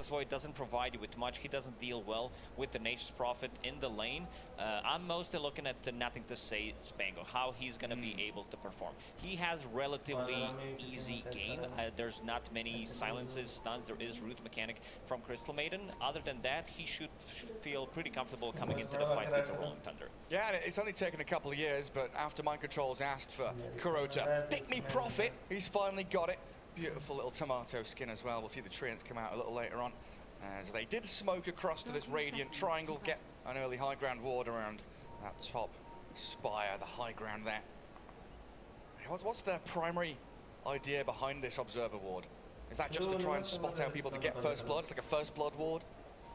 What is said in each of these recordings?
Faceless Void doesn't provide you with much. He doesn't deal well with the Nature's Prophet in the lane. I'm mostly looking at the Nothing to Say Spango, how he's going to be able to perform. He has relatively easy game. There's not many silences, stuns. There is root mechanic from Crystal Maiden. Other than that, he should feel pretty comfortable coming into the fight with the Rolling Thunder. Yeah, and it's only taken a couple of years, but after Mind Control's asked for Kuro to pick me profit, he's finally got it. Beautiful little tomato skin as well. We'll see the treants come out a little later on. As they did smoke across to this Radiant Triangle, get an early high ground ward around that top spire, the high ground there. What's the primary idea behind this Observer ward? Is that just to try and spot out people to get First Blood? It's like a First Blood ward?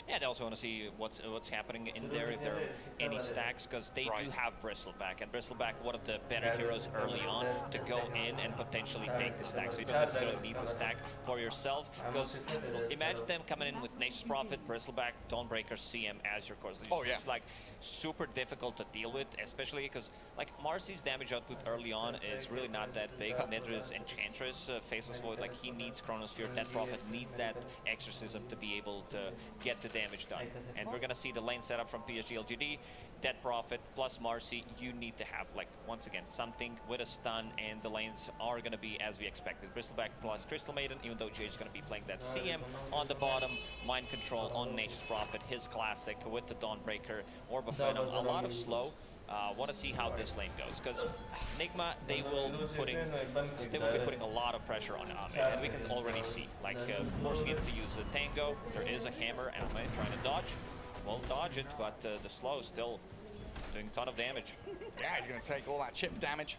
Yeah, they also want to see what's happening in there, if there are any stacks, because they do have Bristleback, and Bristleback, one of the better heroes early on to go in and potentially take the stack. So you don't necessarily need the stack for yourself, because imagine them coming in with Nature's Prophet, Bristleback, Dawnbreaker, CM as your cores. It's like super difficult to deal with, especially because like Marcy's damage output early on is really not that big. Nidra's Enchantress, Faceless Void, like he needs Chronosphere. Dead Prophet needs that Exorcism to be able to get the damage done. And we're gonna see the lane setup from PSG.LGD. Dead Prophet plus Marcy, you need to have, like, once again, something with a stun, and the lanes are gonna be as we expected. Bristleback plus Crystal Maiden, even though Jay is gonna be playing that CM on the bottom, Mind Control on Nature's Prophet, his classic with the Dawnbreaker, Orb of Venom, a lot of slow. Want to see how this lane goes, because Nigma, they will be putting a lot of pressure on Ame, and we can already see, like, forcing him to use a Tango. There is a hammer, Ame trying to dodge. Won't dodge it, but the slow is still doing a ton of damage. Yeah, he's going to take all that chip damage.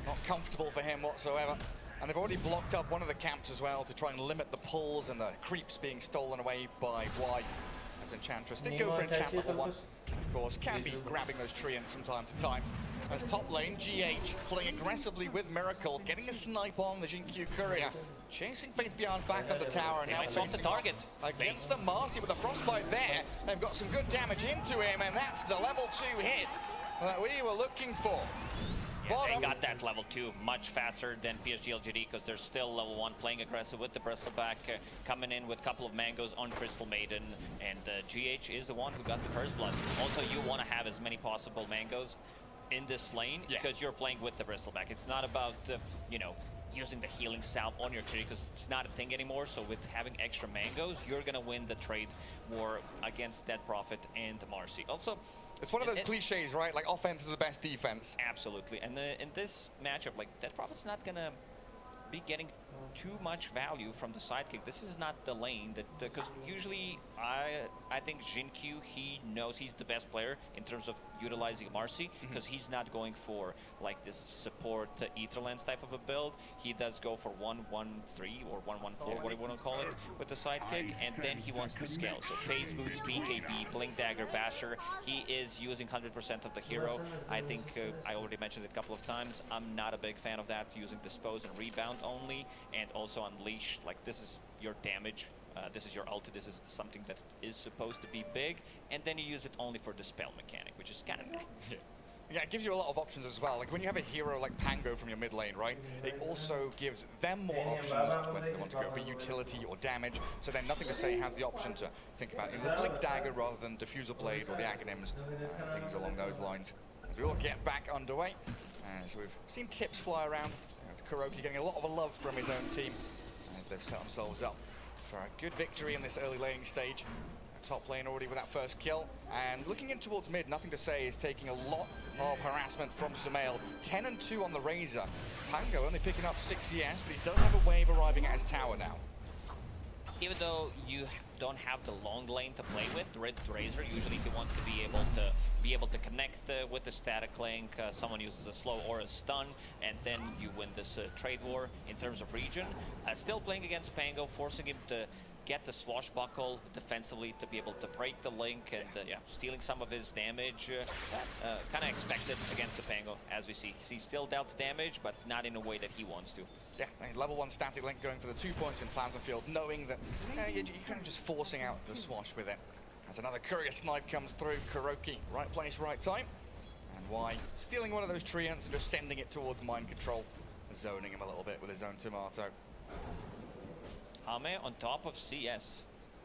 Not comfortable for him whatsoever. And they've already blocked up one of the camps as well to try and limit the pulls and the creeps being stolen away by Y. As Enchantress did go for enchant level 1. Of course, can be grabbing those treants from time to time. As top lane, GH playing aggressively with Miracle, getting a snipe on the Jinkyu Courier. Chasing Faith Beyond back on the tower, and now it's on the target. Against the Marcy with a frostbite there. They've got some good damage into him, and that's the level 2 hit that we were looking for. Yeah, they got that level 2 much faster than PSG.LGD, because they're still level 1 playing aggressive with the Bristleback, coming in with a couple of mangoes on Crystal Maiden, and GH is the one who got the first blood. Also, you want to have as many possible mangoes in this lane, because you're playing with the Bristleback. It's not about, you know, using the healing salve on your carry, because it's not a thing anymore. So with having extra mangoes, you're going to win the trade war against Dead Prophet and Marcy. Also, it's one of those cliches, right? Like, offense is the best defense. Absolutely. And in this matchup, like, Dead Prophet's not going to be getting too much value from the sidekick. This is not the lane that, because usually I think Jinkyu, he knows he's the best player in terms of utilizing Marcy, because he's not going for like this support Etherlands type of a build. He does go for 1-1-3 or 1-1-4, what do you want to call it, with the sidekick, and then he wants to scale. So Phase Boots, BKB, Blink Dagger, Basher, he is using 100% of the hero. I think I already mentioned it a couple of times. I'm not a big fan of that, using Dispose and Rebound only, and also Unleash. Like, this is your damage. This is your ulti, this is something that is supposed to be big, and then you use it only for the spell mechanic, which is kind of meh. Yeah, it gives you a lot of options as well. Like, when you have a hero like Pango from your mid lane, right, it also gives them more options, whether they want to go for utility or damage. So then Nothing to Say has the option to think about the Blink Dagger rather than Diffusal Blade or the Aghanims, things along those lines. As we all get back underway, so we've seen tips fly around. Kuroki getting a lot of love from his own team as they've set themselves up for a good victory in this early laning stage. Top lane already with that first kill, and looking in towards mid, Nothing to Say is taking a lot of harassment from Sumail. 10-2 on the Razor. Pango only picking up 6 CS, but he does have a wave arriving at his tower now. Even though you don't have the long lane to play with, Razor usually he wants to be able to connect with the static link. Someone uses a slow or a stun, and then you win this trade war in terms of region. Still playing against Pango, forcing him to get the swashbuckle defensively to be able to break the link, and stealing some of his damage. Kind of expected against the Pango, as we see. He's still dealt damage, but not in a way that he wants to. Yeah, level 1 static link going for the 2 points in Plasma Field, knowing that you're kind of just forcing out the swash with it. As another courier snipe comes through, Kuroki, right place, right time. And Y stealing one of those treants and just sending it towards Mind Control, zoning him a little bit with his own tomato. Ame on top of CS.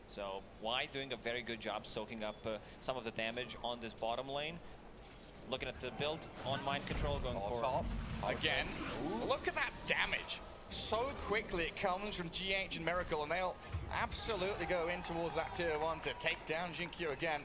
So Y doing a very good job soaking up some of the damage on this bottom lane. Looking at the build on mind control, going for top. Again, look at that damage. So quickly it comes from GH and Miracle, and they'll absolutely go in towards that tier 1 to take down Jinkyu again.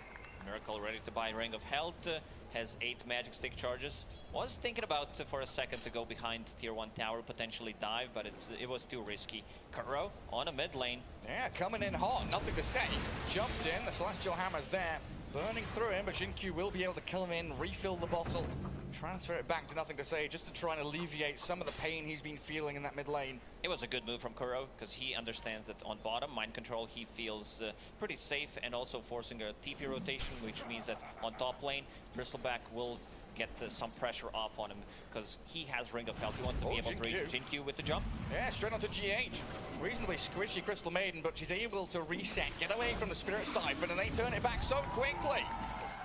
Miracle ready to buy Ring of Health, has 8 magic stick charges. Was thinking about for a second to go behind tier 1 tower, potentially dive, but it was too risky. Kuro on a mid lane. Yeah, coming in hot, nothing to say. Jumped in, the Celestial Hammer's there, burning through him, but Jinkyu will be able to kill him in, refill the bottle, transfer it back to nothing to say, just to try and alleviate some of the pain he's been feeling in that mid lane. It was a good move from Kuro, because he understands that on bottom, mind control, he feels pretty safe, and also forcing a TP rotation, which means that on top lane, Bristleback will get some pressure off on him, because he has Ring of Health. He wants to be able to reach Jinkyu with the jump. Yeah, straight onto GH. Reasonably squishy Crystal Maiden, but she's able to reset, get away from the Spirit Siphon, and they turn it back so quickly.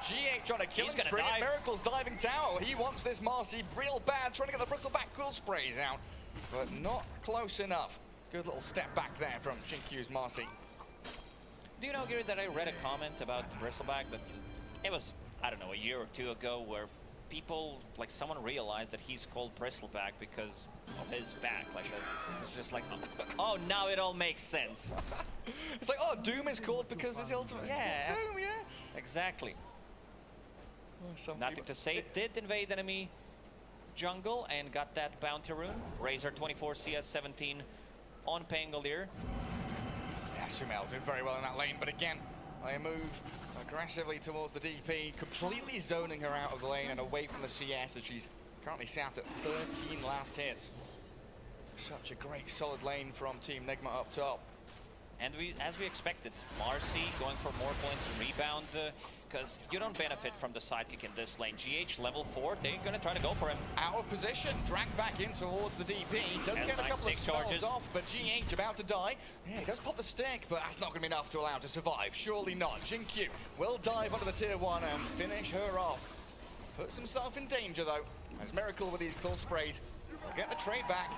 GH on a killing spree. Miracle's diving tower. He wants this Marcy real bad, trying to get the Bristleback cool sprays out, but not close enough. Good little step back there from Jinkyu's Marcy. Do you know, Gary, that I read a comment about Bristleback that it was, I don't know, a year or two ago, where people, like someone realized that he's called Bristleback because of his back. Like, it's just like, oh, now it all makes sense. It's like, oh, Doom is called because his ultimate is yeah, called Doom, yeah. Exactly. Nothing to say. Did invade enemy jungle and got that bounty rune. Razor 24 CS 17 on Pangolier. Yeah, Sumail doing very well in that lane, but again, they move aggressively towards the DP, completely zoning her out of the lane and away from the CS, as she's currently sat at 13 last hits. Such a great solid lane from Team Nigma up top. And as we expected, Marcy going for more points and rebound, because you don't benefit from the sidekick in this lane. GH level 4, they're going to try to go for him. Out of position, dragged back in towards the DP. Does get a couple of spells off, but GH about to die. Yeah, he does pop the stick, but that's not going to be enough to allow him to survive. Surely not. Jinkyu will dive onto the tier 1 and finish her off. Puts himself in danger, though, as Miracle with these cool sprays will get the trade back.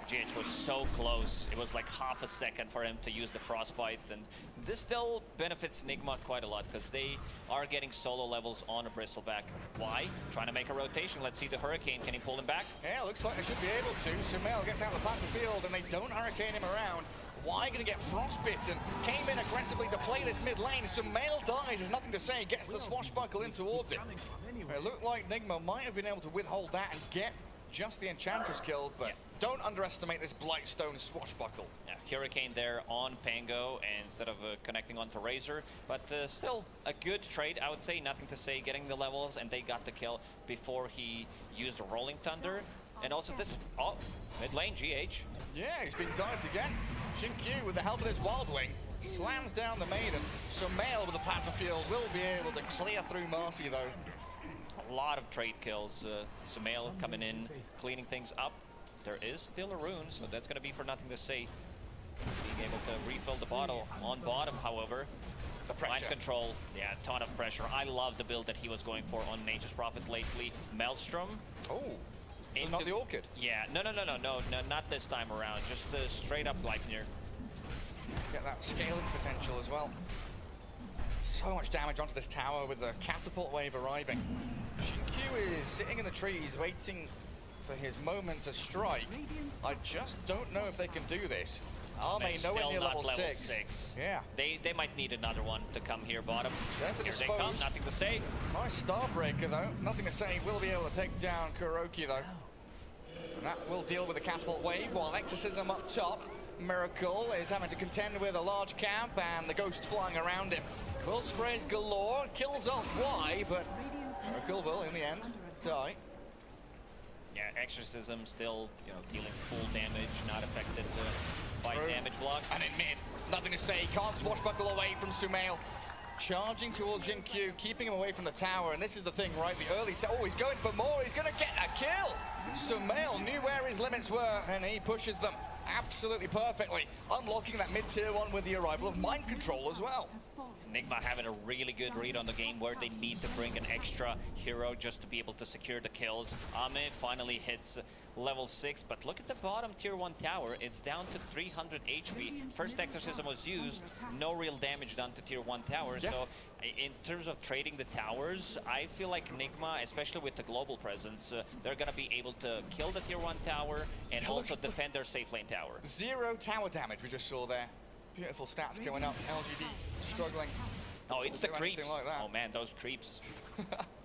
GH was so close. It was like half a second for him to use the Frostbite, and this still benefits Nigma quite a lot, because they are getting solo levels on a Bristleback. Why? Trying to make a rotation. Let's see the Hurricane. Can he pull him back? Yeah, looks like they should be able to. Sumail gets out of the battlefield, and they don't Hurricane him around. Why going to get frostbitten? Came in aggressively to play this mid lane. Sumail dies, there's nothing to say. Gets the swashbuckle in towards it. It looked like Nigma might have been able to withhold that and get just the Enchantress killed, but don't underestimate this Blightstone swashbuckle. Yeah, Hurricane there on Pango instead of connecting onto Razor, but still a good trade, I would say. Nothing to say, getting the levels, and they got the kill before he used a Rolling Thunder. And also this, mid lane, GH. Yeah, he's been dived again. Jinkyu, with the help of this Wild Wing, slams down the Maiden. Sumail with the plasma field will be able to clear through Marcy, though. A lot of trade kills. Sumail coming in, cleaning things up. There is still a rune, so that's going to be for nothing to say. Being able to refill the bottle on bottom, however. The pressure. Mind control, yeah, a ton of pressure. I love the build that he was going for on Nature's Prophet lately. Maelstrom. Oh, so not the Orchid? Yeah, no, not this time around. Just straight up Gleipnir. Get that scaling potential as well. So much damage onto this tower with the catapult wave arriving. Jinkyu is sitting in the trees waiting for his moment to strike. I just don't know if they can do this. Arme nowhere near level 6. Yeah. They might need another one to come here bottom. There's the Here dispose. they come, nothing to say. Nice Starbreaker though. Nothing to say. Will be able to take down Kuroki though. And that will deal with the catapult wave while Exorcism up top. Miracle is having to contend with a large camp and the ghost flying around him. Quill sprays galore, kills off Y, but Miracle will, in the end, die. Yeah, Exorcism still, dealing full damage, not affected by damage block. And in mid, nothing to say, can't swashbuckle away from Sumail. Charging towards Jinkyu, keeping him away from the tower, and this is the thing, right? The early oh, he's going for more, he's going to get a kill! Sumail knew where his limits were, and he pushes them absolutely perfectly, unlocking that mid-tier 1 with the arrival of Mind Control as well. Nigma having a really good read on the game where they need to bring an extra hero just to be able to secure the kills. Ame finally hits level 6, but look at the bottom tier 1 tower. It's down to 300 HP. First exorcism was used, no real damage done to tier 1 tower. Yeah. So in terms of trading the towers, I feel like Nigma, especially with the global presence, they're gonna be able to kill the tier 1 tower and also defend their safe lane tower. 0 tower damage we just saw there. Beautiful stats going up. LGD struggling. Oh, it's the creeps. Like that. Oh man, those creeps.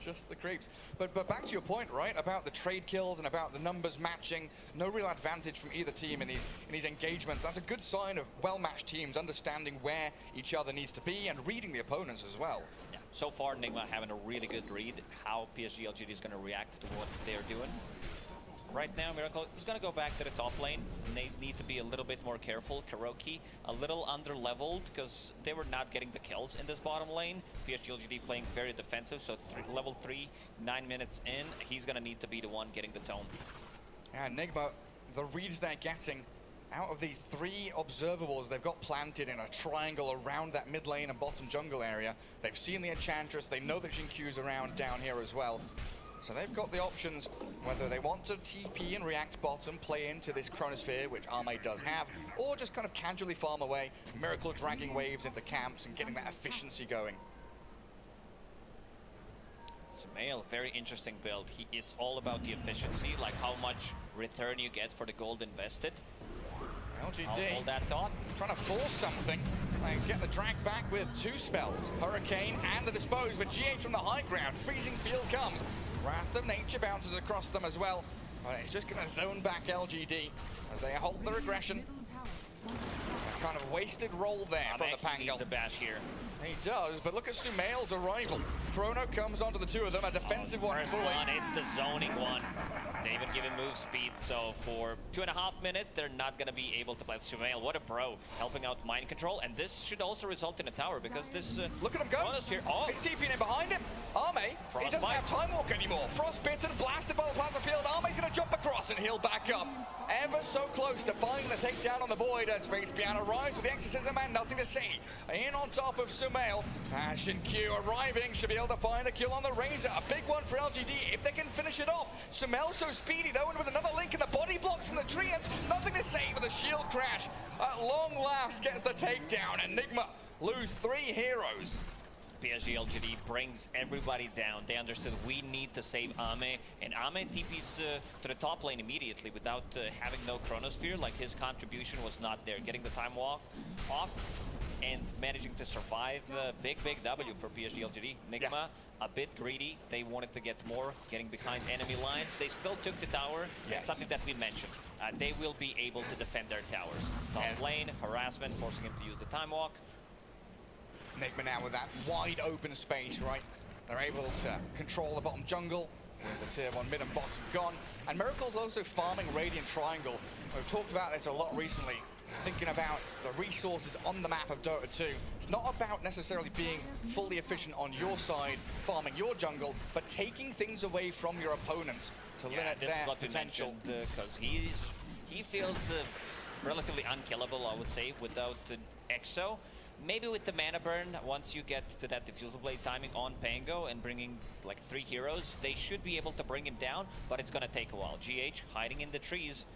Just the creeps. But back to your point, right, about the trade kills and about the numbers matching. No real advantage from either team in these engagements. That's a good sign of well-matched teams understanding where each other needs to be and reading the opponents as well. Yeah. So far, Nigma having a really good read how PSG.LGD is going to react to what they're doing. Right now, Miracle is going to go back to the top lane. And they need to be a little bit more careful. Kuroki a little under-leveled because they were not getting the kills in this bottom lane. PSG.LGD playing very defensive, so level 3, 9 minutes in, he's going to need to be the one getting the tone. Yeah, Nigma, the reads they're getting out of these 3 observables they've got planted in a triangle around that mid lane and bottom jungle area. They've seen the Enchantress, they know that Xinqiu's around down here as well. So they've got the options, whether they want to TP and react bottom, play into this Chronosphere, which Arme does have, or just kind of casually farm away, Miracle dragging waves into camps and getting that efficiency going. Sumail, very interesting build. It's all about the efficiency, like how much return you get for the gold invested. LGD, all that thought. Trying to force something and get the drag back with 2 spells. Hurricane and the Dispose, but GH from the high ground. Freezing Field comes. Wrath of Nature bounces across them as well. It's just going to zone back LGD as they hold their aggression. A kind of wasted roll there from the Pango. He needs a bash here. He does, but look at Sumail's arrival. Chrono comes onto the 2 of them, a defensive one. First one, it's the zoning one. They even give him move speed, so for 2.5 minutes, they're not going to be able to play Sumail. What a pro, helping out mind control, and this should also result in a tower, because this... look at him go! He's TPing in behind him. Arme, he doesn't have Time Walk anymore. Frostbitten, blasted by the Plaza Field. Arme's going to jump across and heal back up. Ever so close to finding the takedown on the Void as Fate's Piano arrives with the Exorcism and nothing to see. In on top of Sumail. And Xinqiu arriving, should be able to find a kill on the Razor. A big one for LGD if they can finish it off. Sumail so speedy though, and with another link in the body blocks from the tree, it's nothing to say with a shield crash. At long last gets the takedown, and Nigma lose 3 heroes. PSG.LGD brings everybody down. They understood we need to save Ame, and Ame TPs to the top lane immediately without having no Chronosphere. Like, his contribution was not there. Getting the time walk off and managing to survive. Big W for PSG.LGD. Nigma, a bit greedy. They wanted to get more, getting behind enemy lines. They still took the tower. That's something that we mentioned. They will be able to defend their towers. Top lane, harassment, forcing him to use the time walk. Nigma now with that wide open space, right? They're able to control the bottom jungle with the tier 1 mid and bottom gone. And Miracle's also farming Radiant Triangle. We've talked about this a lot recently, thinking about the resources on the map of Dota 2. It's not about necessarily being fully efficient on your side, farming your jungle, but taking things away from your opponents to limit their potential. Because he feels relatively unkillable, I would say, without Exo. Maybe with the mana burn, once you get to that Diffusal Blade timing on Pango and bringing like 3 heroes, they should be able to bring him down, but it's gonna take a while. GH hiding in the trees.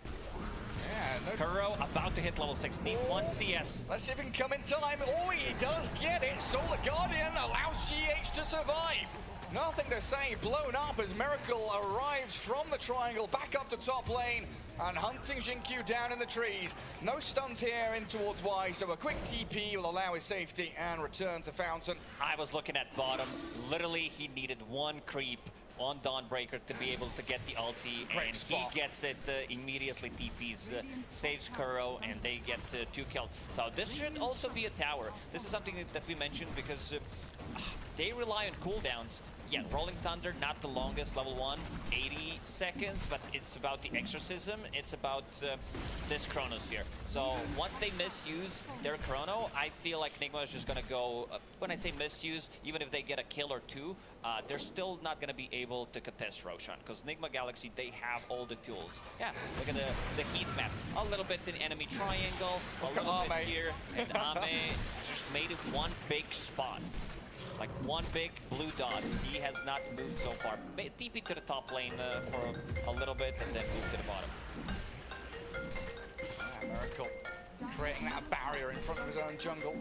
Yeah, Kuro about to hit level 6, need 1 CS. Let's see if he can come in time. Oh, he does get it. Solar Guardian allows GH to survive. Nothing to say, blown up as Miracle arrives from the triangle back up to top lane and hunting Xinqiu down in the trees. No stuns here in towards Y, so a quick TP will allow his safety and return to Fountain. I was looking at bottom. Literally, he needed 1 creep on Dawnbreaker to be able to get the ulti, and he gets it immediately. TPs, saves Kuro, and they get 2 kills. So this should also be a tower. This is something that we mentioned because they rely on cooldowns. Yeah, Rolling Thunder, not the longest, level 1, 80 seconds, but it's about the Exorcism, it's about this Chronosphere. So once they misuse their Chrono, I feel like Nigma is just gonna go, when I say misuse, even if they get a kill or 2, they're still not gonna be able to contest Roshan, because Nigma Galaxy, they have all the tools. Yeah, look at the heat map. A little bit in enemy triangle, a little bit here, and Ame just made it 1 big spot. like one big blue dot. He has not moved so far. TP to the top lane for a little bit and then move to the bottom. Miracle creating that barrier in front of his own jungle.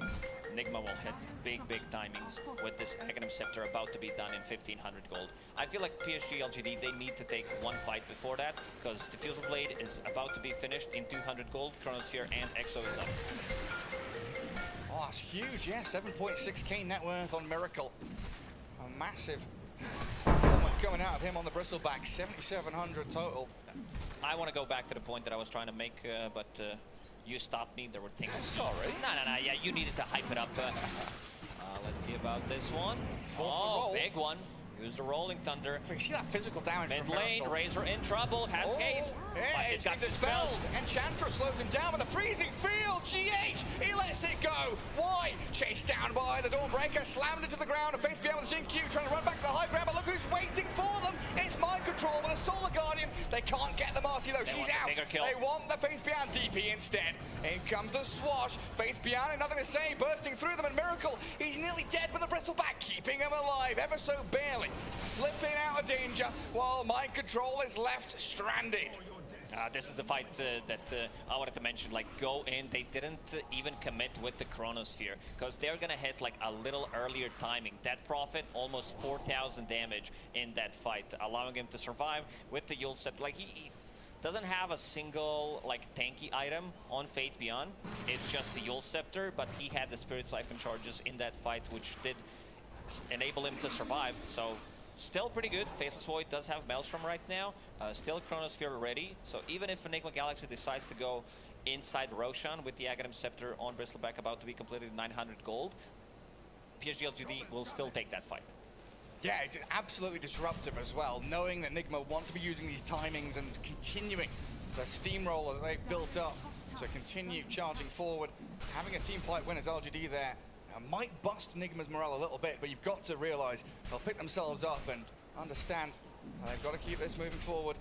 Nigma will hit big timings with this Aghanim Scepter about to be done in 1500 gold. I feel like PSG.LGD, they need to take one fight before that, because the Diffusal Blade is about to be finished in 200 gold, Chronosphere and Exo is up. Oh, that's huge, yeah, 7.6k net worth on Miracle. A massive performance coming out of him on the Bristleback, 7,700 total. I want to go back to the point that I was trying to make, but you stopped me. There were things. Sorry. No. Yeah, you needed to hype it up. Let's see about this one. Oh, big one. Use the Rolling Thunder. But you see that physical damage mid from lane, Miracle. Razor in trouble, has haste. Yeah, it's got dispelled. Enchantress slows him down with a freezing field. GH, he lets it go. Why? Chased down by the Dawnbreaker, slammed into the ground, and Faith.Beyond with the Jin-Q trying to run back to the high ground, but look who's waiting for them. It's Mind Control with a Solar Guardian. They can't get the Marcy though, she's out. They want the Faith.Beyond DP instead. In comes the swash. Faith.Beyond, nothing to say, bursting through them, and Miracle, he's nearly dead with the Bristleback, keeping him alive, ever so barely. Slipping out of danger, while Mind Control is left stranded. This is the fight that I wanted to mention. Like, go in. They didn't even commit with the Chronosphere because they're gonna hit like a little earlier timing. That Prophet almost 4,000 damage in that fight, allowing him to survive with the Yule Scepter. Like he doesn't have a single like tanky item on Faith.Beyond. It's just the Yule Scepter, but he had the Spirit Siphon charges in that fight, which did enable him to survive. So. Still pretty good. Faceless Void does have Maelstrom right now. Still Chronosphere ready. So even if Enigma Galaxy decides to go inside Roshan with the Aghanim Scepter on Bristleback about to be completed in 900 gold, PSG.LGD will still take that fight. Yeah, it's absolutely disruptive as well, knowing that Nigma want to be using these timings and continuing the steamroller that they've built up to continue charging forward. Having a team fight win as LGD there might bust Nigma's morale a little bit, but you've got to realize they'll pick themselves up and understand they've got to keep this moving forward.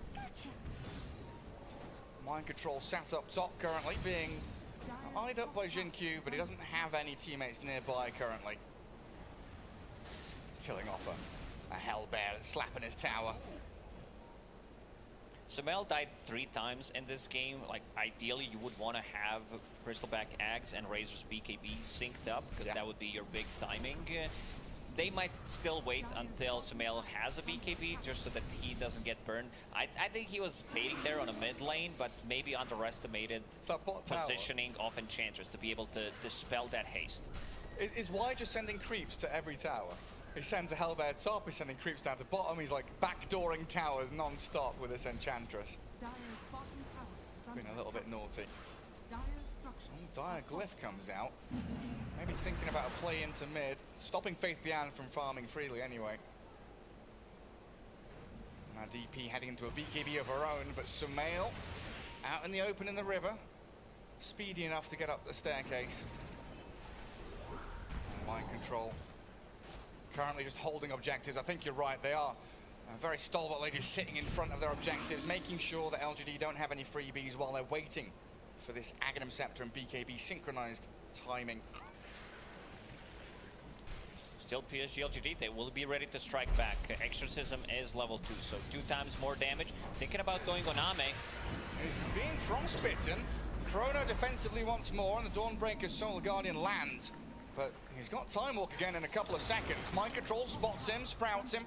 Mind Control sat up top currently, being eyed up by Jin-Q, but he doesn't have any teammates nearby currently. Killing off a Hellbear that's slapping his tower. Sumail died 3 times in this game. Like, ideally, you would want to have Bristleback Ags and Razor's BKB synced up, because that would be your big timing. They might still wait until Sumail has a BKB, just so that he doesn't get burned. I think he was baiting there on a mid lane, but maybe underestimated positioning of Enchantress to be able to dispel that haste. Is Y just sending creeps to every tower? He sends a Hellbear top, he's sending creeps down to bottom, he's like backdooring towers non-stop with this Enchantress. Been a little bit naughty. Dire Glyph comes out. Maybe thinking about a play into mid, stopping Faith.Beyond from farming freely anyway. Now DP heading into a BKB of her own, but Sumail out in the open in the river. Speedy enough to get up the staircase. Mind Control. Currently just holding objectives. I think you're right, they are very stalwart, just sitting in front of their objectives, making sure that LGD don't have any freebies while they're waiting for this Aghanim Scepter and BKB synchronized timing. Still PSG.LGD, they will be ready to strike back. Exorcism is level 2, so 2 times more damage. Thinking about going on Ame. He's being frostbitten. Chrono defensively once more, and the Dawnbreaker's Solar Guardian lands. But he's got Time Walk again in a couple of seconds. Mind Control spots him, sprouts him.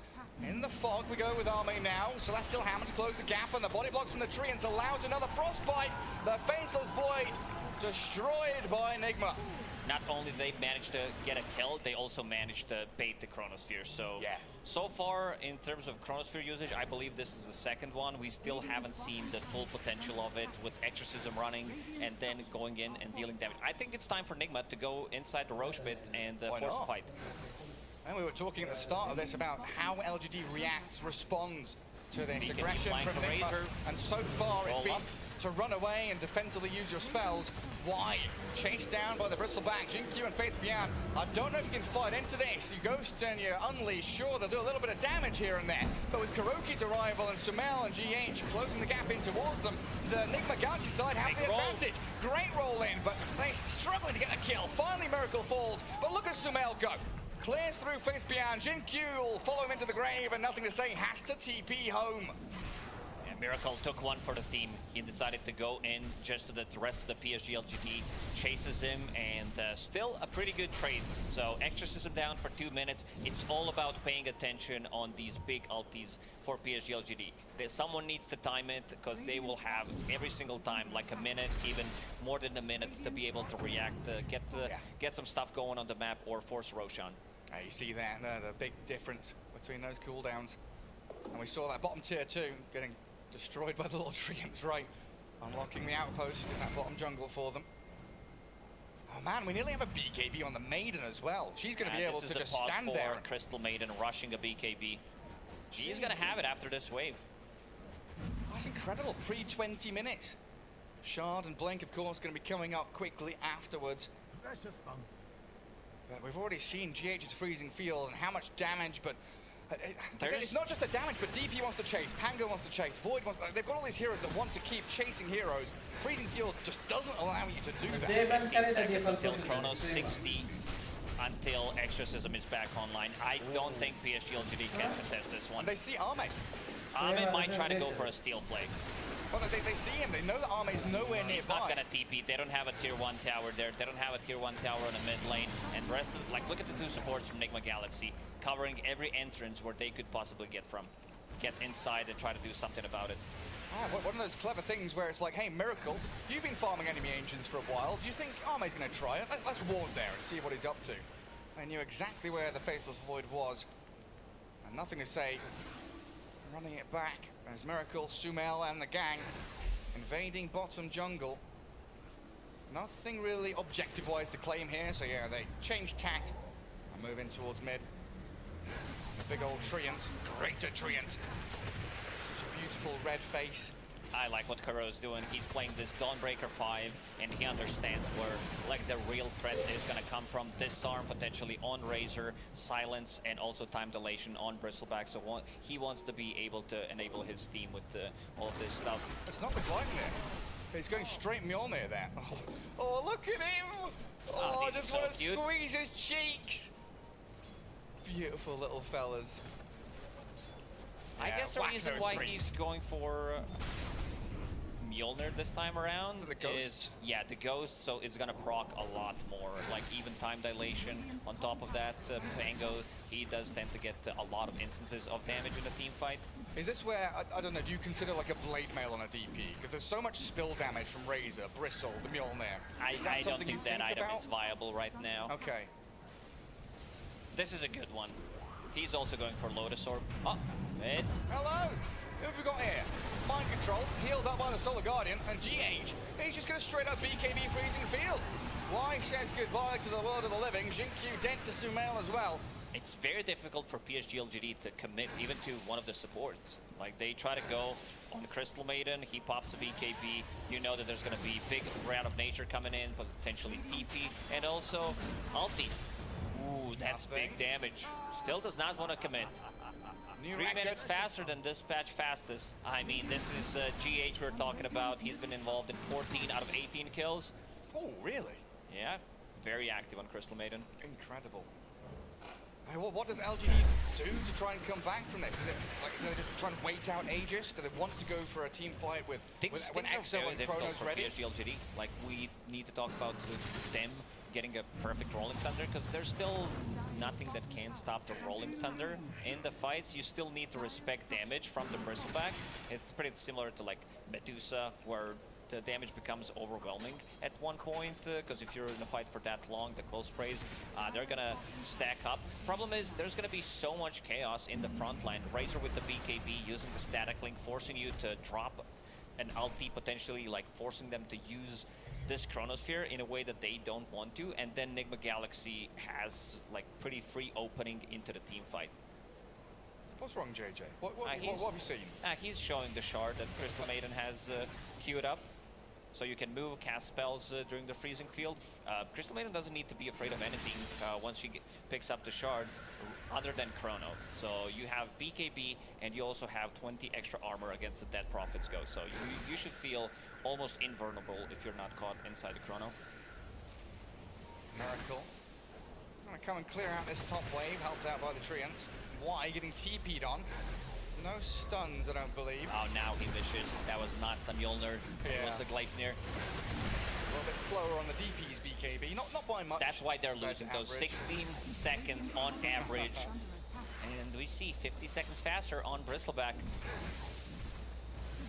In the fog, we go with Ame now. Celestial Hammer to close the gap, and the body blocks from the tree, and allows another Frostbite. The Faceless Void destroyed by Nigma. Not only did they manage to get a kill, they also managed to bait the Chronosphere. So, so far, in terms of Chronosphere usage, I believe this is the second one. We still haven't seen the full potential of it with Exorcism running and then going in and dealing damage. I think it's time for Nigma to go inside the Roche pit and force a fight. And we were talking at the start of this about how LGD reacts, responds to this aggression from Nigma. And so far, it's been to run away and defensively use your spells. Why? Chased down by the Bristleback, Jin-Q and Faith.Beyond. I don't know if you can fight into this. You Ghost and you Unleash, sure, they'll do a little bit of damage here and there. But with Kuroki's arrival and Sumail and GH closing the gap in towards them, the Nigma Galaxy side have the advantage. Great roll in, but they're struggling to get a kill. Finally, Miracle falls, but look at Sumail go. Clears through Faith Beyond. Jinkyu will follow him into the grave, and nothing to say, has to TP home. Yeah, Miracle took one for the team. He decided to go in just so that the rest of the PSG.LGD chases him, and still a pretty good trade. So Exorcism down for 2 minutes. It's all about paying attention on these big ultis for PSG.LGD. Someone needs to time it, because they will have every single time like a minute, even more than a minute, to be able to react, get some stuff going on the map or force Roshan. You see that, the big difference between those cooldowns. And we saw that bottom tier 2 getting destroyed by the little treants, right? Unlocking the outpost in that bottom jungle for them. Oh man, we nearly have a BKB on the Maiden as well. She's going to be able to just stand there. Crystal Maiden rushing a BKB. She's going to have it after this wave. That's incredible, pre-20 minutes. Shard and Blink, of course, going to be coming up quickly afterwards. But we've already seen GH's freezing field and how much damage, but it's not just the damage, but DP wants to chase, Pango wants to chase, Void wants to, they've got all these heroes that want to keep chasing heroes. Freezing field just doesn't allow you to do that. 15 seconds until Chronos, 60 until Exorcism is back online. I don't think PSG.LGD can contest this one. And they see Arme. Arme might try to go for a steal play. Well, they see him. They know that Arme is nowhere nearby. He's not going to TP. They don't have a tier 1 tower there. They don't have a tier 1 tower in the mid lane. And the rest of like, look at the 2 supports from Nigma Galaxy, covering every entrance where they could possibly get from. Get inside and try to do something about it. One of those clever things where it's like, hey, Miracle, you've been farming enemy engines for a while. Do you think Arme's going to try it? Let's ward there and see what he's up to. They knew exactly where the Faceless Void was. And nothing to say. Running it back. There's Miracle, Sumail, and the gang invading bottom jungle. Nothing really objective-wise to claim here, so yeah, they change tact and move in towards mid. The big old Treant, greater Treant. Such a beautiful red face. I like what Kuro's doing. He's playing this Dawnbreaker 5, and he understands where like the real threat is going to come from. Disarm potentially on Razor, silence, and also time dilation on Bristleback. So he wants to be able to enable his team with all of this stuff. It's not the Glide there. He's going straight Mjolnir there. Oh, look at him! Oh, I just want to squeeze his cheeks. Beautiful little fellas. I guess the reason why he's going for Mjolnir this time around is, the Ghost, so it's gonna proc a lot more, like even time dilation. On top of that, Pango, he does tend to get a lot of instances of damage in a team fight. Is this where, I don't know, do you consider like a blade mail on a DP? Because there's so much spill damage from Razor, Bristle, the Mjolnir. I don't think that item is viable right now. Okay. This is a good one. He's also going for Lotus Orb. Oh, hello! Who have we got here? Mind Control, healed up by the Solar Guardian, and GH, he's just going to straight up BKB freezing field. Y says goodbye to the world of the living. Jinkyu dead to Sumail as well. It's very difficult for PSG.LGD to commit even to one of the supports. Like, they try to go on Crystal Maiden, he pops a BKB, you know that there's going to be big Round of Nature coming in, potentially TP, and also ulti. Ooh, that's big damage. Still does not want to commit. 3 minutes faster than Dispatch fastest. I mean, this is GH we're talking about. He's been involved in 14 out of 18 kills. Oh, really? Yeah, very active on Crystal Maiden. Incredible. Well, what does LGD do to try and come back from this? Is it like, do they just try and wait out Aegis? Do they want to go for a team fight with when Exo and Chrono's ready? PSG.LGD. Like, we need to talk about them getting a perfect Rolling Thunder, because there's still nothing that can stop the Rolling Thunder in the fights. You still need to respect damage from the Bristleback. It's pretty similar to like Medusa, where the damage becomes overwhelming at one point, because if you're in a fight for that long, the close sprays, they're gonna stack up. Problem is, there's gonna be so much chaos in the front line. Razor with the BKB, using the static link, forcing you to drop an ulti, potentially like forcing them to use this Chronosphere in a way that they don't want to, and then Nigma Galaxy has like pretty free opening into the team fight. What's wrong, JJ? What have you seen? He's showing the shard that Crystal Maiden has queued up, so you can move, cast spells during the freezing field. Crystal Maiden doesn't need to be afraid of anything once she picks up the shard, other than Chrono. So you have BKB, and you also have 20 extra armor against the Dead Prophet's Ghost. So you should feel almost invulnerable if you're not caught inside the Chrono. Miracle. Trying to come and clear out this top wave, helped out by the Treants. Y getting TP'd on. No stuns, I don't believe. Oh, now he wishes. That was not the Mjolnir. It was the Gleipnir. A little bit slower on the DP's BKB, not by much. That's why they're losing those 16 seconds on average. And we see 50 seconds faster on Bristleback.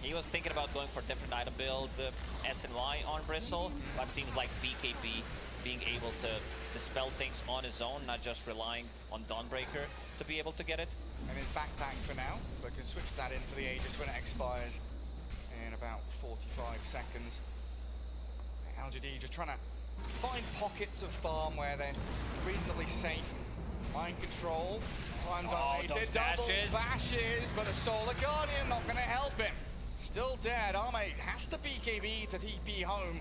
He was thinking about going for a different item build, S and Y on Bristle, but seems like BKB being able to dispel things on his own, not just relying on Dawnbreaker to be able to get it. And his backpack for now, but can switch that in for the Aegis when it expires in about 45 seconds. LGD just trying to find pockets of farm where they're reasonably safe. Mind control, time dominated, double bashes, but the Solar Guardian not going to help him. Still dead. Armate has to BKB to TP home,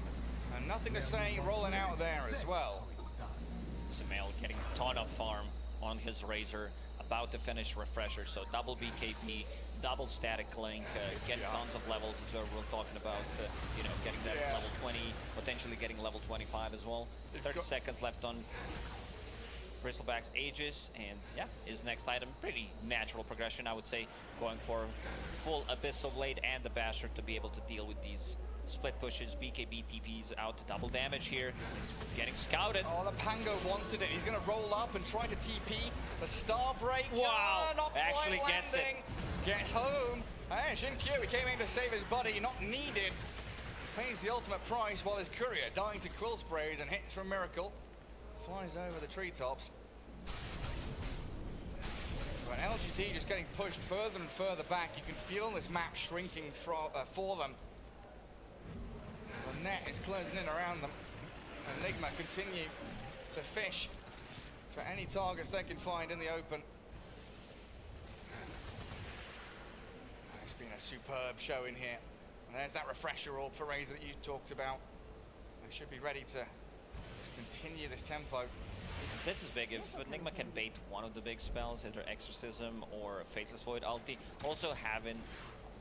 and nothing to say rolling out there as well. Sumail getting a ton of farm on his Razor, about to finish Refresher, so double BKB, double static link, getting tons of levels is what we're talking about, you know, getting that level 20, potentially getting level 25 as well. 30 seconds left on Bristleback's Aegis, and yeah, his next item, pretty natural progression, I would say, going for full Abyssal Blade and the Basher to be able to deal with these split pushes, BKB TPs out to double damage here. He's getting scouted. Oh, the Pango wanted it. He's going to roll up and try to TP. The Star Break. Wow, not actually quite gets it. Gets home. Hey, Xinkyu, he came in to save his buddy, not needed. Pays the ultimate price while his courier dying to quill sprays and hits from Miracle. Flies over the treetops. But LGD just getting pushed further and further back. You can feel this map shrinking for them. The net is closing in around them. And Nigma continue to fish for any targets they can find in the open. It's been a superb show in here. And there's that refresher orb for Razor that you talked about. They should be ready to continue this tempo. This is big. If Nigma can bait one of the big spells, either Exorcism or Faceless Void ulti, also having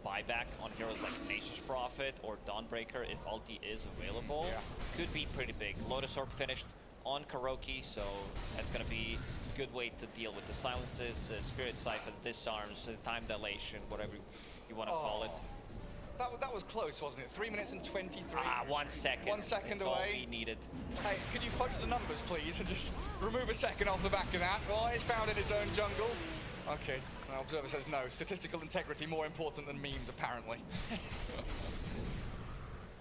buyback on heroes like Nature's Prophet or Dawnbreaker if ulti is available could be pretty big. Lotus Orb finished on Kuroki, so that's going to be a good way to deal with the silences, Spirit Siphon, disarms, time dilation, whatever you want to call it. That was close, wasn't it? 3 minutes and 23. 1 second. 1 second That's away. all he needed. Hey, could you fudge the numbers, please, and just remove a second off the back of that? Well, he's found in his own jungle. Okay, the observer says no. Statistical integrity more important than memes, apparently.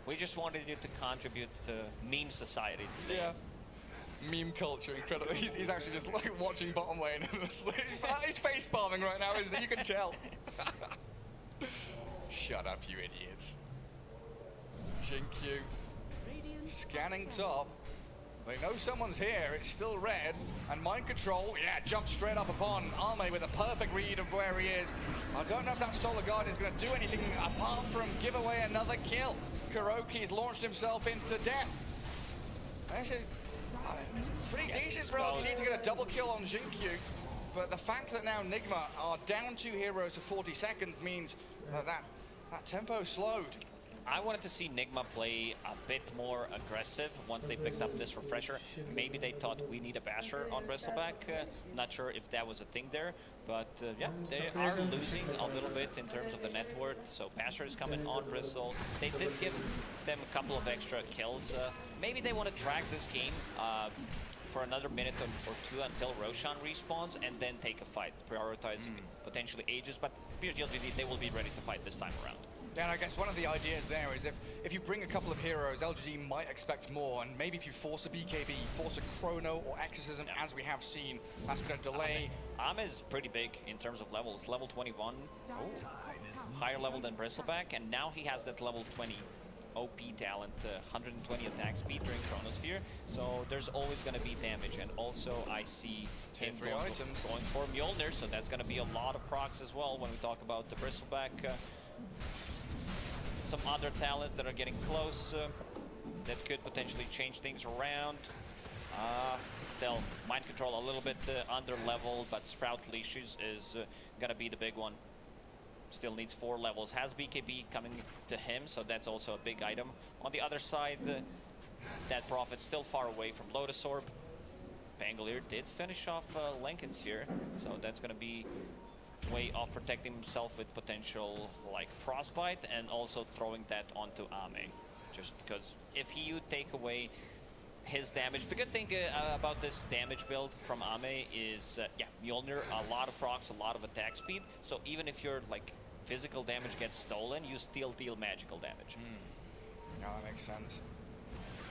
We just wanted you to contribute to meme society today. Yeah. Meme culture, incredible. He's actually just like watching bottom lane. He's face palming right now, isn't he? You can tell. Shut up, you idiots. Xinkyu scanning top. They know someone's here. It's still red. And Mind Control, jumps straight up upon Arme with a perfect read of where he is. I don't know if that Solar Guardian is going to do anything apart from give away another kill. Kuroki's launched himself into death. This is pretty decent, bro. You need to get a double kill on Xinkyu. But the fact that now Nigma are down 2 heroes for 40 seconds means that tempo slowed. I wanted to see Nigma play a bit more aggressive once they picked up this refresher. Maybe they thought we need a basher on Bristleback. Not sure if that was a thing there, but yeah, they are losing a little bit in terms of the net worth. So basher is coming on Bristle. They did give them a couple of extra kills. Maybe they want to drag this game for another minute or two until Roshan respawns and then take a fight, prioritizing potentially Aegis, but PSG.LGD, they will be ready to fight this time around. Yeah, and I guess one of the ideas there is if you bring a couple of heroes, LGD might expect more, and maybe if you force a BKB, force a Chrono or Exorcism, as we have seen, that's going to delay. Am is pretty big in terms of levels, level 21, higher level than Bristleback, and now he has that level 20 OP talent, 120 attack speed during Chronosphere, so there's always going to be damage, and also I see him going for Mjolnir, so that's going to be a lot of procs as well when we talk about the Bristleback. Some other talents that are getting close that could potentially change things around. Still, Mind Control a little bit under level, but Sprout Leashes is gonna be the big one. Still needs 4 levels. Has BKB coming to him, so that's also a big item. On the other side, that Prophet's still far away from Lotus Orb. Pangolier did finish off Lenkins here, so that's going to be a way of protecting himself with potential like Frostbite and also throwing that onto Ame. Just because if you take away his damage, the good thing about this damage build from Ame is, yeah, Mjolnir, a lot of procs, a lot of attack speed, so even if your like physical damage gets stolen, you still deal magical damage. Yeah, that makes sense.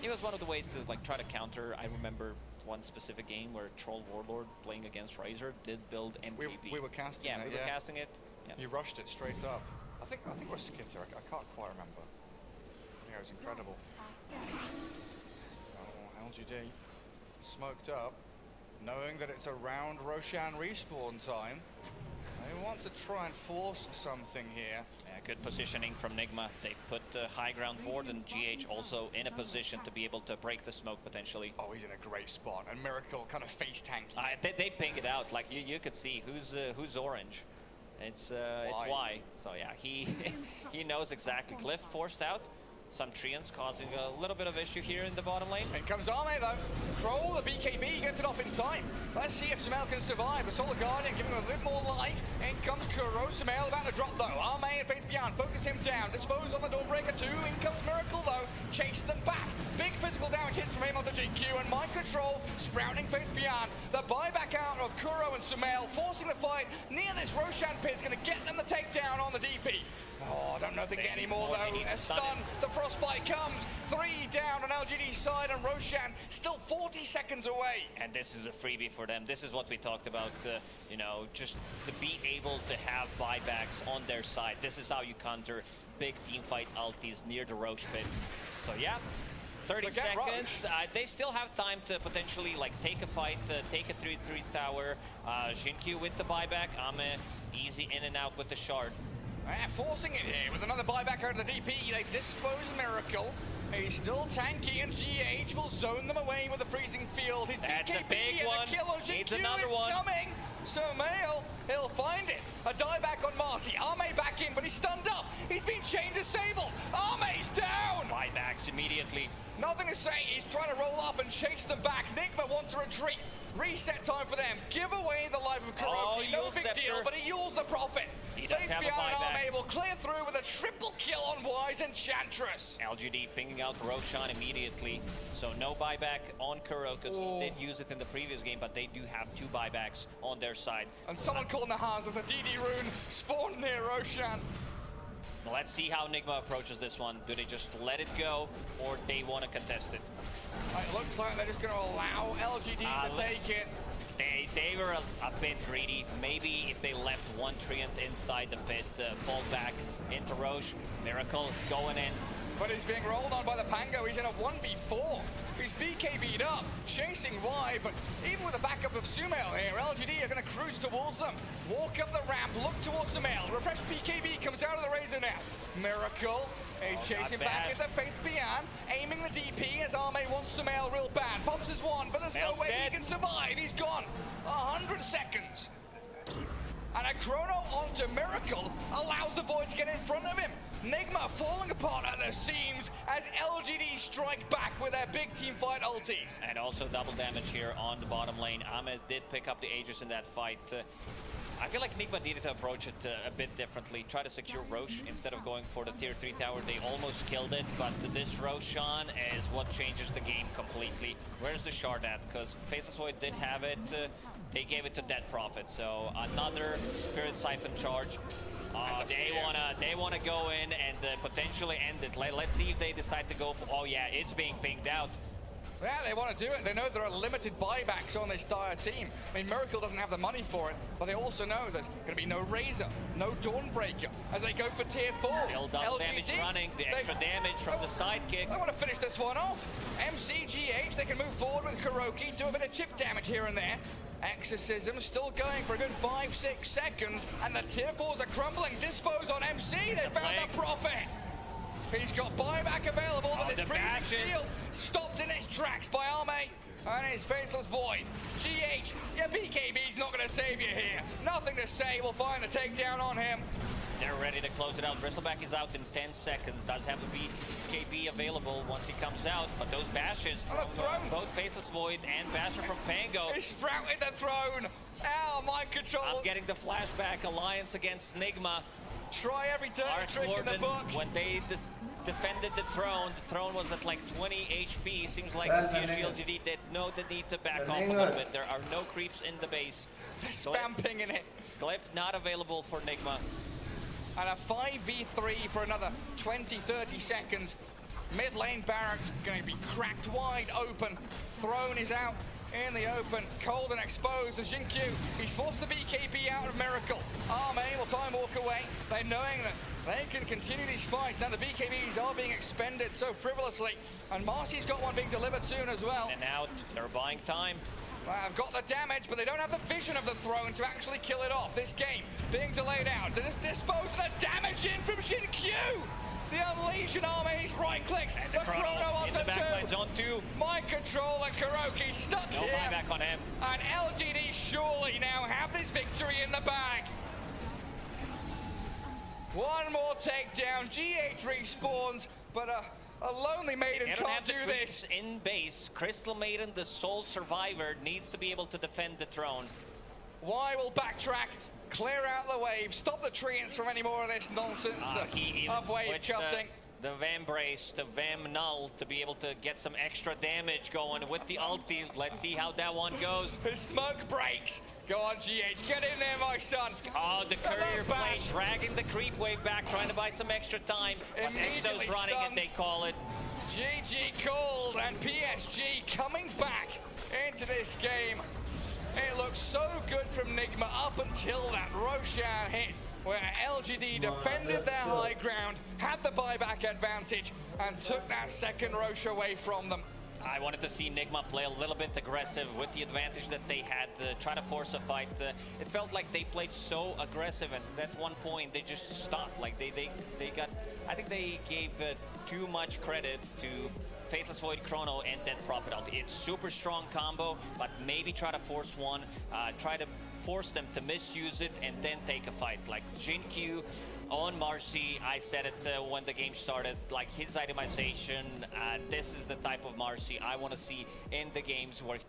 It was one of the ways to like try to counter. I remember one specific game where Troll Warlord playing against Razor did build MVP. We were casting it. Yeah, we were casting it. Yeah. You rushed it straight up. I think we're Skitter. I can't quite remember. Yeah, it was incredible. Oh, LGD smoked up, knowing that it's around Roshan respawn time. They want to try and force something here. Yeah, good positioning from Nigma. They put the high ground forward, and GH also in a position to be able to break the smoke potentially. Oh, he's in a great spot. And Miracle kind of face tanking. They ping it out. Like you could see who's orange. It's Y. So yeah, he knows exactly. Glyph forced out. Some Treants causing a little bit of issue here in the bottom lane. In comes Ame though. Troll, the BKB gets it off in time. Let's see if Sumail can survive. The Solar Guardian giving him a bit more life. In comes Kuro. Sumail about to drop though. Ame and Faith Beyond focus him down. Dispose on the Dawnbreaker too. In comes Miracle though. Chase them back. Big physical damage hits from him onto GQ, and Mind Control sprouting Faith Beyond. The buyback out of Kuro and Sumail, forcing the fight near this Roshan pit is going to get them the takedown on the DP. Oh, I don't know if they get any more though. A stun, the Frostbite comes. 3 down on LGD's side, and Roshan still 40 seconds away. And this is a freebie for them. This is what we talked about, you know, just to be able to have buybacks on their side. This is how you counter big team fight ultis near the Roche pit. So yeah, 30 seconds. They still have time to potentially like take a fight, take a 3-3 tower. Shinkyu with the buyback. Ame easy in and out with the shard. Forcing it here with another buyback out of the DP. They dispose Miracle. He's still tanky, and GH will zone them away with a freezing field. His That's BKB a big one. Needs another one. Coming. Sumail, he'll find it. A dieback on Marcy. Ame back in, but he's stunned up. He's been chained disabled. Ame's down. Buybacks immediately. Nothing to say. He's trying to roll up and chase them back. Nigma wants to retreat. Reset time for them. Give away the life of Kuroki. No big deal, but he yules the profit. He does have a buyback. Ame will clear through with a triple kill on Wise Enchantress. LGD pinging out Roshan immediately. So no buyback on Kuro, because he did use it in the previous game, but they do have 2 buybacks on their side. And someone calling the hands as a DD rune spawned near Roshan. Let's see how Nigma approaches this one. Do they just let it go, or they want to contest it? It looks like they're just going to allow LGD to take it. They were a bit greedy. Maybe if they left one Treant inside the pit, fall back into Roche. Miracle going in. But he's being rolled on by the Pango. He's in a 1v4. He's BKB'd up, chasing Y, but even with the backup of Sumail here, LGD are going to cruise towards them. Walk up the ramp, look towards Sumail. Refresh BKB comes out of the Razor now. Miracle is chasing back as a Faith Beyond, aiming the DP as Ame wants Sumail real bad. Pops his one, but there's no way he can survive. He's gone. 100 seconds. And a chrono onto Miracle allows the Void to get in front of him. Nigma falling apart at the seams as LGD strike back with their big team fight ultis. And also double damage here on the bottom lane. Ame did pick up the Aegis in that fight. I feel like Nigma needed to approach it a bit differently. Try to secure Roche instead of going for the tier 3 tower. They almost killed it, but this Roshan is what changes the game completely. Where's the shard at? Because Faceless Void did have it. They gave it to Dead Prophet. So another Spirit Siphon charge. They wanna go in and potentially end it. Let's see if they decide to go for. Oh yeah, it's being pinged out. Yeah, they want to do it. They know there are limited buybacks on this dire team. I mean, Miracle doesn't have the money for it, but they also know there's going to be no Razor, no Dawnbreaker as they go for tier 4. Still double damage running, the extra damage from the sidekick. They want to finish this one off. MCGH, they can move forward with Kuroki, do a bit of chip damage here and there. Exorcism still going for a good 5-6 seconds, and the tier 4s are crumbling. Dispose on MC, they found the profit. He's got buyback available, but this freezing field stopped in its tracks by Ame and his Faceless Void. GH, your BKB's not going to save you here. Nothing to say, we'll find the takedown on him. they're ready to close it out. Bristleback is out in 10 seconds. Does have a BKB available once he comes out, but those bashes from both Faceless Void and Basher from Pango. He sprouted the throne. Ow, mind control. I'm getting the flashback. Alliance against Nigma. Try every dirty trick in the book. When they defended the throne was at like 20 HP. Seems like PSG.LGD did know the need to back off a little bit. There are no creeps in the base. They're spamming in it. Glyph not available for Nigma. And a 5v3 for another 20-30 seconds. Mid lane barracks going to be cracked wide open. Throne is out in the open, cold and exposed as Jinkyu. He's forced the BKB out of Miracle. Arme will try and walk away. They're knowing that they can continue these fights. Now the BKBs are being expended so frivolously. And Marcy's got one being delivered soon as well. And out, they're buying time. I've got the damage, but they don't have the vision of the throne to actually kill it off. This game being delayed out. They just dispose of the damage in from Jinkyu. The Unleashed Army's right clicks. The Chrono on the backlines on two. Mind control and Kuroki stuck here. No buyback on him. And LGD surely now have this victory in the bag. One more takedown. GH respawns, but a lonely Maiden can't do this. In base, Crystal Maiden, the sole survivor, needs to be able to defend the throne. Y will backtrack, clear out the wave, stop the treants from any more of this nonsense of wave cutting. The Vambrace to Vam Null to be able to get some extra damage going with the ulti. Let's see how that one goes. His smoke breaks. Go on, GH, get in there, my son. Oh, the courier play, dragging the creep wave back, trying to buy some extra time. But Exo's running it, they call it. GG called, and PSG coming back into this game. It looks so good from Nigma up until that Roshan hit, where LGD defended their high ground, had the buyback advantage, and took that second Rosh away from them. I wanted to see Nigma play a little bit aggressive with the advantage that they had, try to force a fight. It felt like they played so aggressive, and at one point they just stopped. Like they got, I think they gave too much credit to Faceless Void Chrono and Dead Prophet ulti. It's super strong combo, but maybe try to force one, try to force them to misuse it and then take a fight. Like Jinkyu on Marcy, I said it when the game started, like his itemization, this is the type of Marcy I want to see in the games where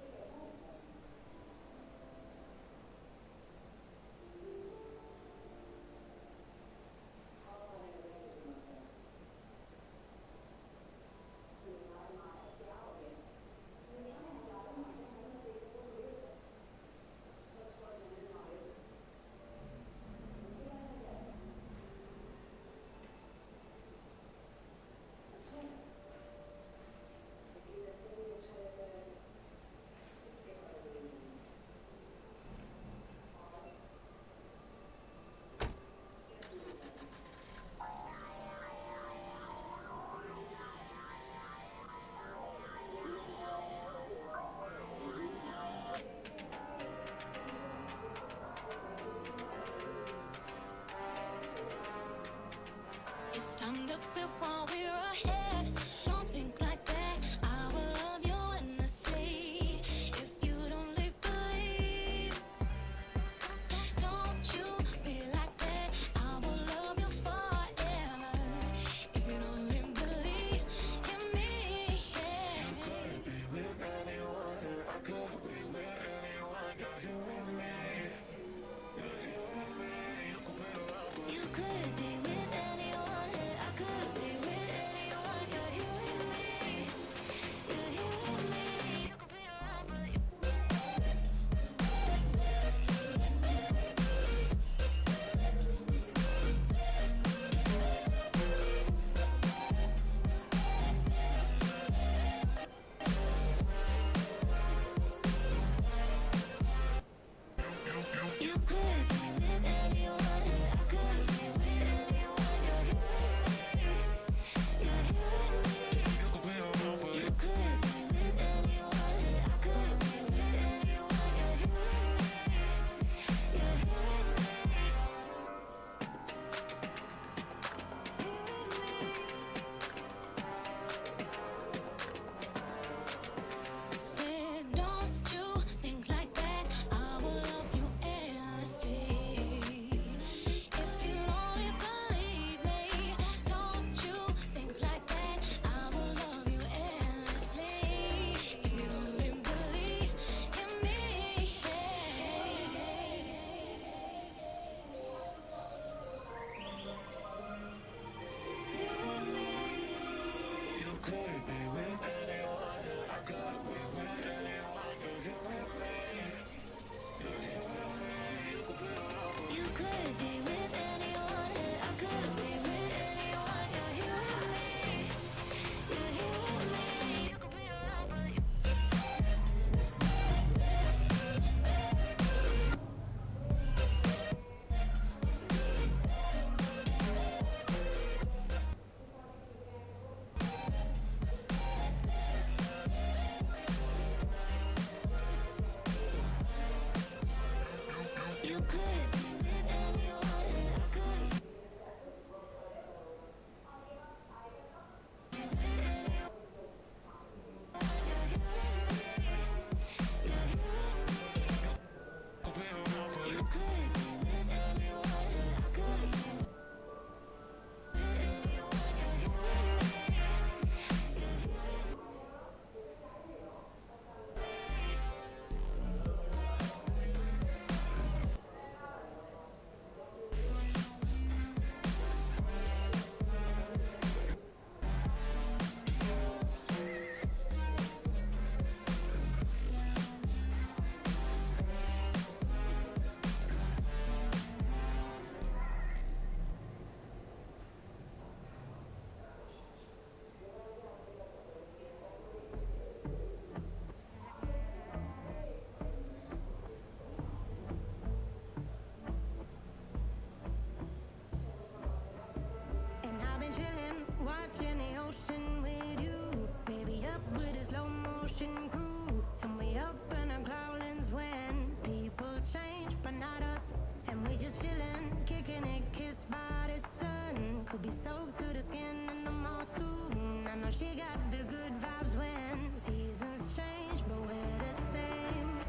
Chillin', watching the ocean with you. Baby up with a slow motion crew. And we up in our growlings when people change, but not us. And we just chillin', kicking it, kissed by the sun. Could be soaked to the skin in the mall soon. I know she got the good vibes when seasons change, but we're the same.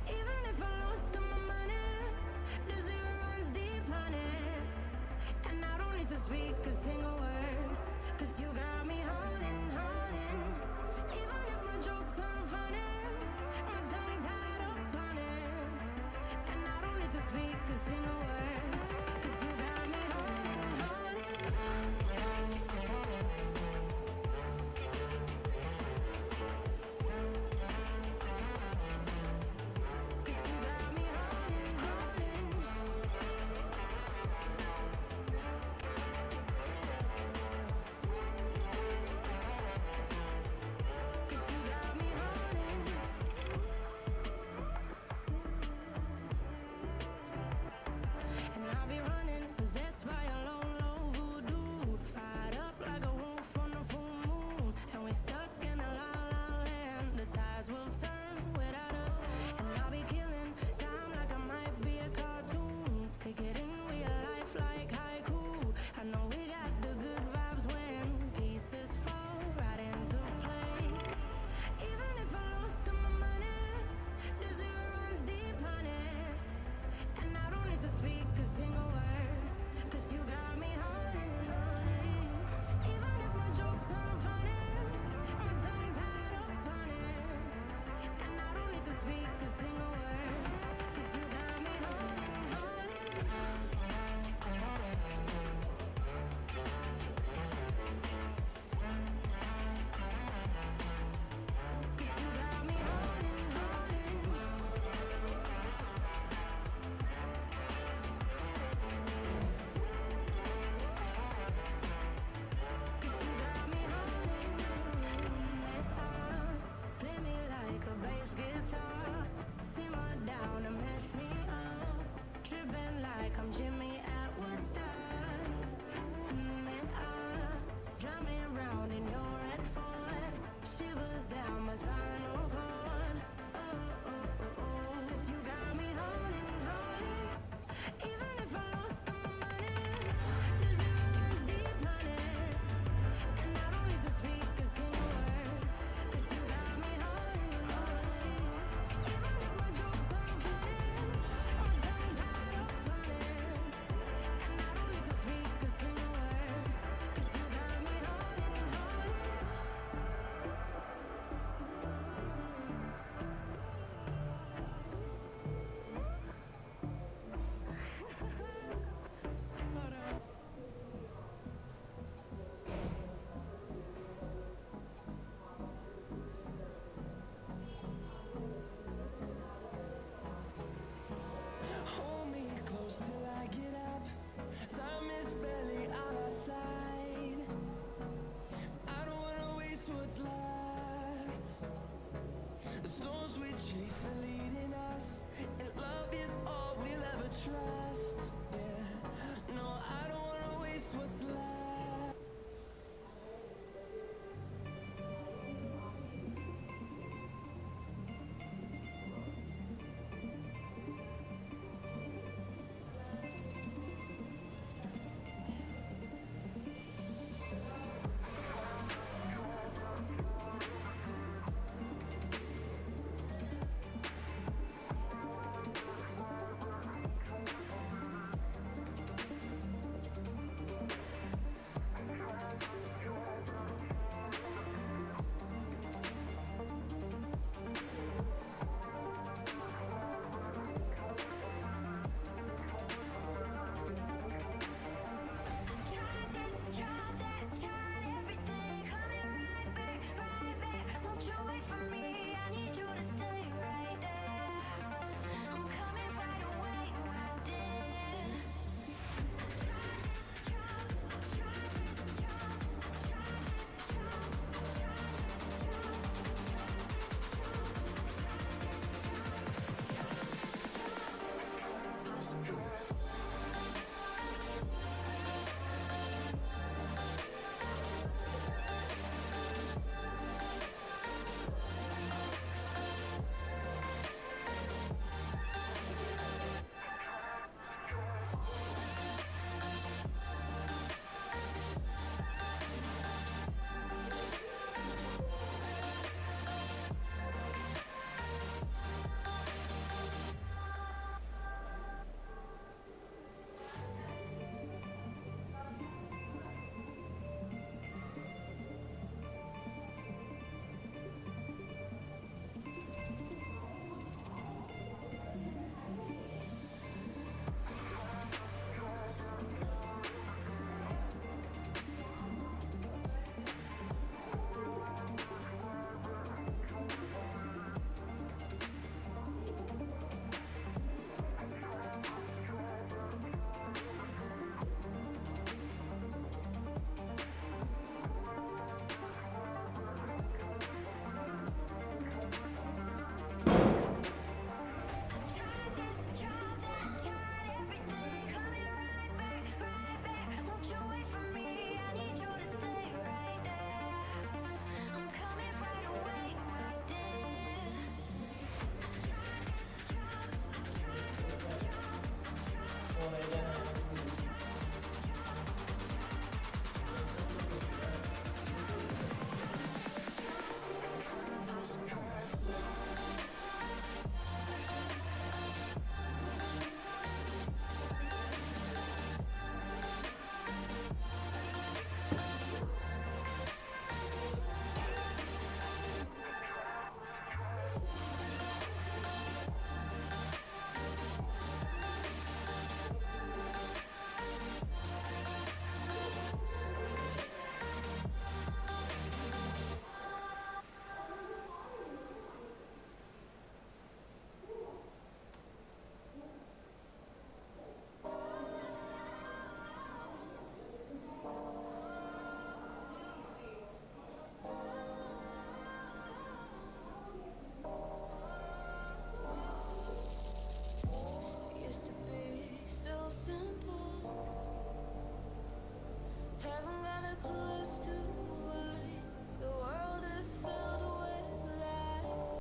Even if I lost all my money, the zero runs deep, honey. And I don't need to speak a single word, 'cause you got me holding, holding. Even if my jokes aren't funny, my tongue tied up on it. And I don't need to speak a single word, 'cause you got me holding, holding. 'Cause you got me holding, holding. Used to be so simple. Haven't got a clue as to